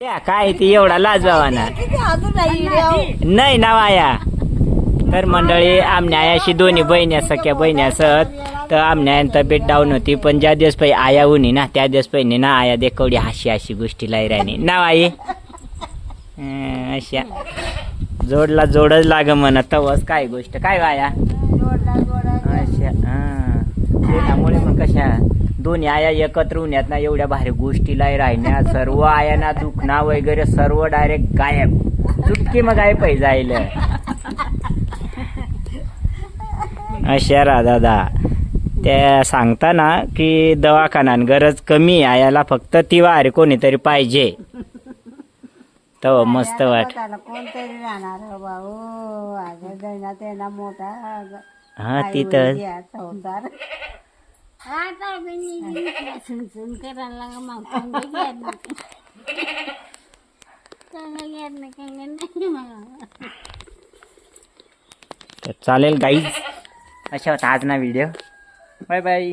त्या काय ती एवढा लाजवावा ना नाही ना वाया. तर मंडळी आमच्या आयाशी दोन्ही बहिणी सख्या बहिणी असत तर आमच्या तब्येत डाऊन होती. पण ज्या दिवस पाहिजे आया होणी ना त्या दिवस पाहिजे ना आया देखवडी हाशी अशी गोष्टी लाई राहिली ना आई. अशा जोडला जोडच लाग म्हणत तवच काय गोष्ट काय वाया अशा. त्यामुळे मग कशा दोन्ही आया एकत्र होण्यात ना एवढ्या भारी गोष्टी लाई राहिल्या. सर्व आयांना दुखणं वगैरे सर्व डायरेक्ट गायब चुटकी मग आहे पाहिजे जाईल अशा रा दादा. त्या सांगताना की दवाखान्यात गरज कमी आहे याला फक्त ती वारी कोणीतरी पाहिजे तो मस्त वाट. कोणतरी राहणार भाऊ आता मोठा हा तिथं संसार चालेल गाईज. अशा होता आज ना व्हिडिओ. Bye bye.